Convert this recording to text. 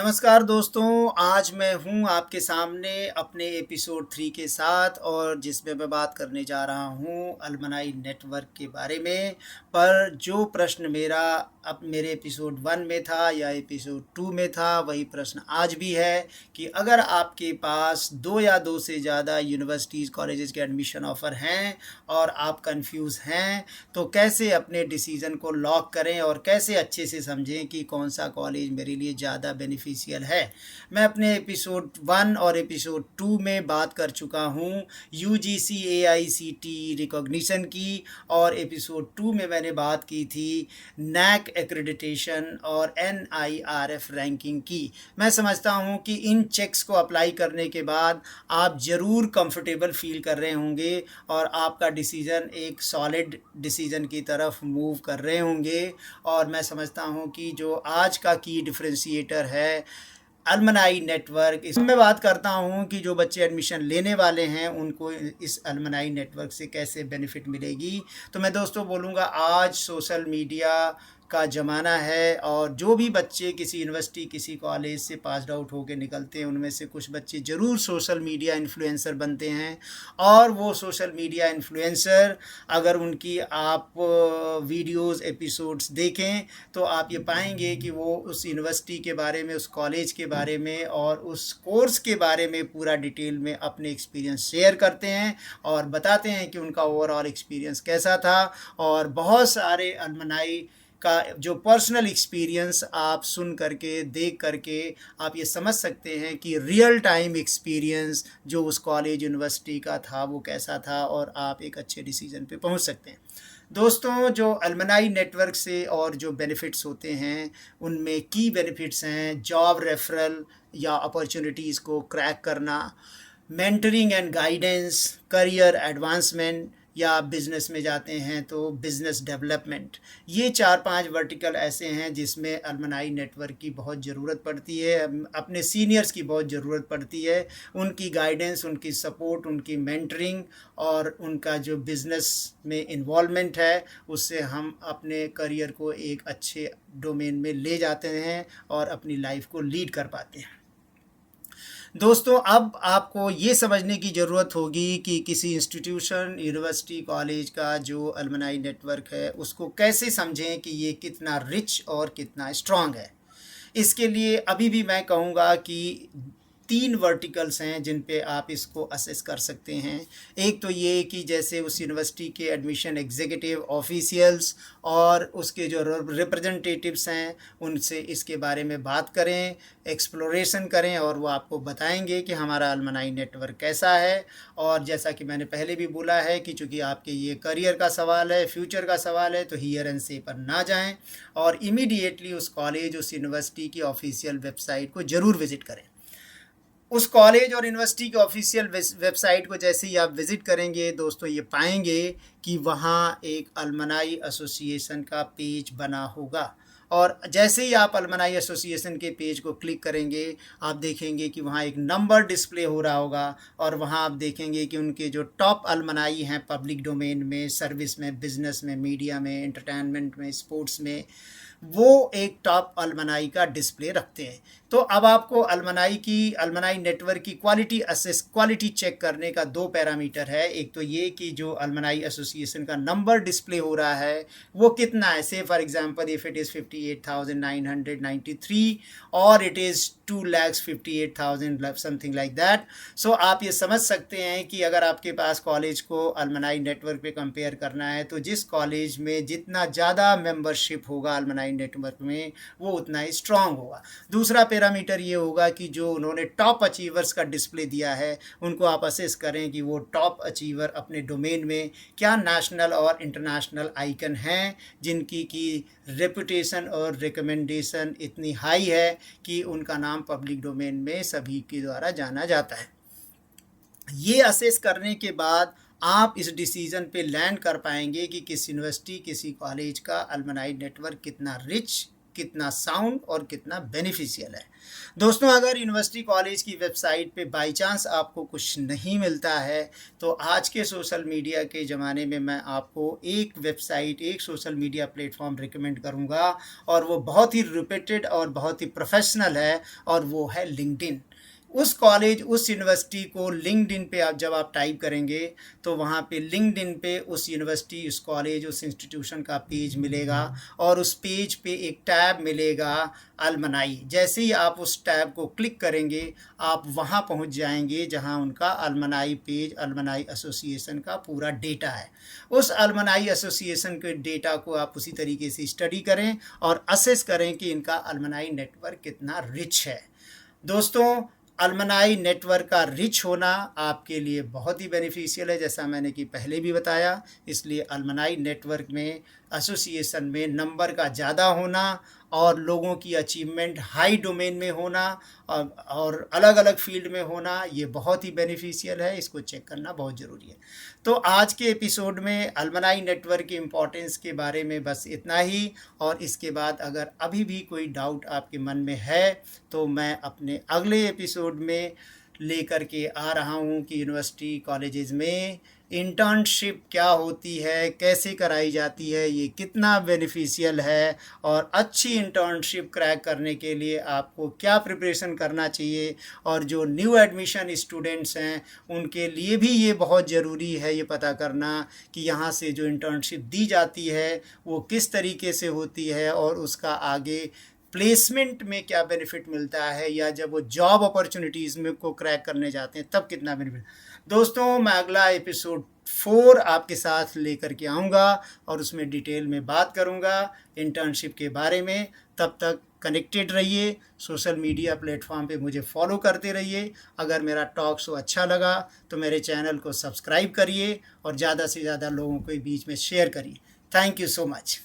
नमस्कार दोस्तों, आज मैं हूँ आपके सामने अपने एपिसोड 3 के साथ और जिसमें मैं बात करने जा रहा हूँ अलमनाई नेटवर्क के बारे में। पर जो प्रश्न मेरा अब मेरे एपिसोड 1 में था या एपिसोड 2 में था, वही प्रश्न आज भी है कि अगर आपके पास 2 या 2 से ज़्यादा यूनिवर्सिटीज़, कॉलेजेस के एडमिशन ऑफ़र हैं और आप कंफ्यूज हैं, तो कैसे अपने डिसीज़न को लॉक करें और कैसे अच्छे से समझें कि कौन सा कॉलेज मेरे लिए ज़्यादा बेनिफिशियल है। मैं अपने एपिसोड 1 और एपिसोड 2 में बात कर चुका हूँ यूजीसी एआईसीटी रिकॉग्निशन की, और एपिसोड 2 में मैंने बात की थी नैक एक्रेडिटेशन और एनआईआरएफ रैंकिंग की। मैं समझता हूँ कि इन चेक्स को अप्लाई करने के बाद आप ज़रूर कंफर्टेबल फील कर रहे होंगे और आपका डिसीज़न एक सॉलिड डिसीज़न की तरफ मूव कर रहे होंगे। और मैं समझता हूँ कि जो आज का की डिफरेंशिएटर है अलमनाई नेटवर्क, इसमें मैं बात करता हूँ कि जो बच्चे एडमिशन लेने वाले हैं उनको इस अलमनाई नेटवर्क से कैसे बेनिफिट मिलेगी। तो मैं दोस्तों बोलूँगा, आज सोशल मीडिया का ज़माना है और जो भी बच्चे किसी यूनिवर्सिटी, किसी कॉलेज से पास आउट होकर निकलते हैं, उनमें से कुछ बच्चे ज़रूर सोशल मीडिया इन्फ्लुएंसर बनते हैं। और वो सोशल मीडिया इन्फ्लुएंसर, अगर उनकी आप वीडियोस, एपिसोड्स देखें तो आप ये पाएंगे कि वो उस यूनिवर्सिटी के बारे में, उस कॉलेज के बारे में और उस कोर्स के बारे में पूरा डिटेल में अपने एक्सपीरियंस शेयर करते हैं और बताते हैं कि उनका ओवरऑल एक्सपीरियंस कैसा था। और बहुत सारे अलमनाई का जो पर्सनल एक्सपीरियंस आप सुन करके, देख करके आप ये समझ सकते हैं कि रियल टाइम एक्सपीरियंस जो उस कॉलेज, यूनिवर्सिटी का था वो कैसा था, और आप एक अच्छे डिसीजन पे पहुंच सकते हैं। दोस्तों, जो अलमनाई नेटवर्क से और जो बेनिफिट्स होते हैं, उनमें की बेनिफिट्स हैं जॉब रेफरल या अपॉर्चुनिटीज़ को क्रैक करना, mentoring and guidance, career advancement, या बिज़नेस में जाते हैं तो बिज़नेस डेवलपमेंट। ये 4-5 वर्टिकल ऐसे हैं जिसमें अलमनाई नेटवर्क की बहुत ज़रूरत पड़ती है, अपने सीनियर्स की बहुत ज़रूरत पड़ती है। उनकी गाइडेंस, उनकी सपोर्ट, उनकी मेंटरिंग और उनका जो बिज़नेस में इन्वॉल्वमेंट है, उससे हम अपने करियर को एक अच्छे डोमेन में ले जाते हैं और अपनी लाइफ को लीड कर पाते हैं। दोस्तों, अब आपको ये समझने की ज़रूरत होगी कि किसी इंस्टीट्यूशन, यूनिवर्सिटी, कॉलेज का जो अलमनाई नेटवर्क है उसको कैसे समझें कि ये कितना रिच और कितना स्ट्रॉन्ग है। इसके लिए अभी भी मैं कहूँगा कि 3 वर्टिकल्स हैं जिन पे आप इसको असेस कर सकते हैं। एक तो ये कि जैसे उस यूनिवर्सिटी के एडमिशन एग्जीक्यूटिव ऑफिशियल्स और उसके जो रिप्रेजेंटेटिव्स हैं उनसे इसके बारे में बात करें, एक्सप्लोरेशन करें, और वो आपको बताएंगे कि हमारा अलमनाई नेटवर्क कैसा है। और जैसा कि मैंने पहले भी बोला है कि चूँकि आपके ये करियर का सवाल है, फ्यूचर का सवाल है, तो हियर एंड से पर ना जाएं और इमीडिएटली उस कॉलेज, उस यूनिवर्सिटी की ऑफिशियल वेबसाइट को ज़रूर विज़िट करें। उस कॉलेज और यूनिवर्सिटी के ऑफिशियल वेबसाइट को जैसे ही आप विज़िट करेंगे दोस्तों, ये पाएंगे कि वहाँ एक अलमनाई एसोसिएशन का पेज बना होगा। और जैसे ही आप अलमनाई एसोसिएशन के पेज को क्लिक करेंगे, आप देखेंगे कि वहाँ एक नंबर डिस्प्ले हो रहा होगा और वहाँ आप देखेंगे कि उनके जो टॉप अलमनाई हैं पब्लिक डोमेन में, सर्विस में, बिजनेस में, मीडिया में, एंटरटेनमेंट में, स्पोर्ट्स में, वो एक टॉप अलमनाई का डिस्प्ले रखते हैं। तो अब आपको अलमनाई नेटवर्क की क्वालिटी चेक करने का 2 पैरामीटर है। एक तो ये कि जो अलमनाई एसोसिएशन का नंबर डिस्प्ले हो रहा है वो कितना है। Say for example, if it is 58,993 और it is 2,58,000 something like that. So आप ये समझ सकते हैं कि अगर आपके पास कॉलेज को अलमनाई नेटवर्क पे कंपेयर करना है तो जिस कॉलेज में जितना ज़्यादा मेंबरशिप होगा अलमनाई नेटवर्क में, वो उतना ही स्ट्रांग होगा। दूसरा पैरामीटर ये होगा कि जो उन्होंने टॉप अचीवर्स का डिस्प्ले दिया है, उनको आप असेस करें कि वो टॉप अचीवर अपने डोमेन में क्या नेशनल और इंटरनेशनल आइकन हैं जिनकी की रेपुटेशन और रिकमेंडेशन इतनी हाई है कि उनका नाम पब्लिक डोमेन में सभी के द्वारा जाना जाता है। ये असेस करने के बाद आप इस डिसीज़न पे लैंड कर पाएंगे कि किस यूनिवर्सिटी, किसी कॉलेज का अलमनाई नेटवर्क कितना रिच कितना साउंड और कितना बेनिफिशियल है। दोस्तों, अगर यूनिवर्सिटी कॉलेज की वेबसाइट पे बाय चांस आपको कुछ नहीं मिलता है, तो आज के सोशल मीडिया के ज़माने में मैं आपको एक वेबसाइट, एक सोशल मीडिया प्लेटफॉर्म रिकमेंड करूँगा, और वो बहुत ही रिप्यूटेड और बहुत ही प्रोफेशनल है, और वो है लिंक्डइन। उस कॉलेज, उस यूनिवर्सिटी को लिंक्डइन पे जब आप टाइप करेंगे, तो वहाँ पे लिंक्डइन पे उस यूनिवर्सिटी, उस कॉलेज, उस इंस्टीट्यूशन का पेज मिलेगा, और उस पेज पे एक टैब मिलेगा अलमनाई। जैसे ही आप उस टैब को क्लिक करेंगे, आप वहाँ पहुँच जाएंगे जहाँ उनका अलमनाई पेज, अलमनाई एसोसिएशन का पूरा डेटा है। उस अलमनाई एसोसिएशन के डेटा को आप उसी तरीके से स्टडी करें और असेस करें कि इनका अलमनाई नेटवर्क कितना रिच है। दोस्तों, अलमनाई नेटवर्क का रिच होना आपके लिए बहुत ही बेनिफिशियल है, जैसा मैंने कि पहले भी बताया। इसलिए अलमनाई नेटवर्क में, एसोसिएशन में नंबर का ज़्यादा होना और लोगों की अचीवमेंट हाई डोमेन में होना और अलग अलग फील्ड में होना, ये बहुत ही बेनिफिशियल है। इसको चेक करना बहुत ज़रूरी है। तो आज के एपिसोड में अलमनाई नेटवर्क की इम्पोर्टेंस के बारे में बस इतना ही, और इसके बाद अगर अभी भी कोई डाउट आपके मन में है, तो मैं अपने अगले एपिसोड में लेकर के आ रहा हूँ कि यूनिवर्सिटी कॉलेजेस में इंटर्नशिप क्या होती है, कैसे कराई जाती है, ये कितना बेनिफिशियल है, और अच्छी इंटर्नशिप क्रैक करने के लिए आपको क्या प्रिपरेशन करना चाहिए, और जो न्यू एडमिशन स्टूडेंट्स हैं उनके लिए भी ये बहुत ज़रूरी है ये पता करना कि यहाँ से जो इंटर्नशिप दी जाती है वो किस तरीके से होती है, और उसका आगे प्लेसमेंट में क्या बेनिफिट मिलता है, या जब वो जॉब अपॉर्चुनिटीज़ में को क्रैक करने जाते हैं तब कितना बेनिफिट। दोस्तों, मैं अगला एपिसोड 4 आपके साथ लेकर के आऊँगा, और उसमें डिटेल में बात करूँगा इंटर्नशिप के बारे में। तब तक कनेक्टेड रहिए, सोशल मीडिया प्लेटफॉर्म पे मुझे फॉलो करते रहिए। अगर मेरा टॉक शो अच्छा लगा तो मेरे चैनल को सब्सक्राइब करिए और ज़्यादा से ज़्यादा लोगों के बीच में शेयर करिए। Thank you so much.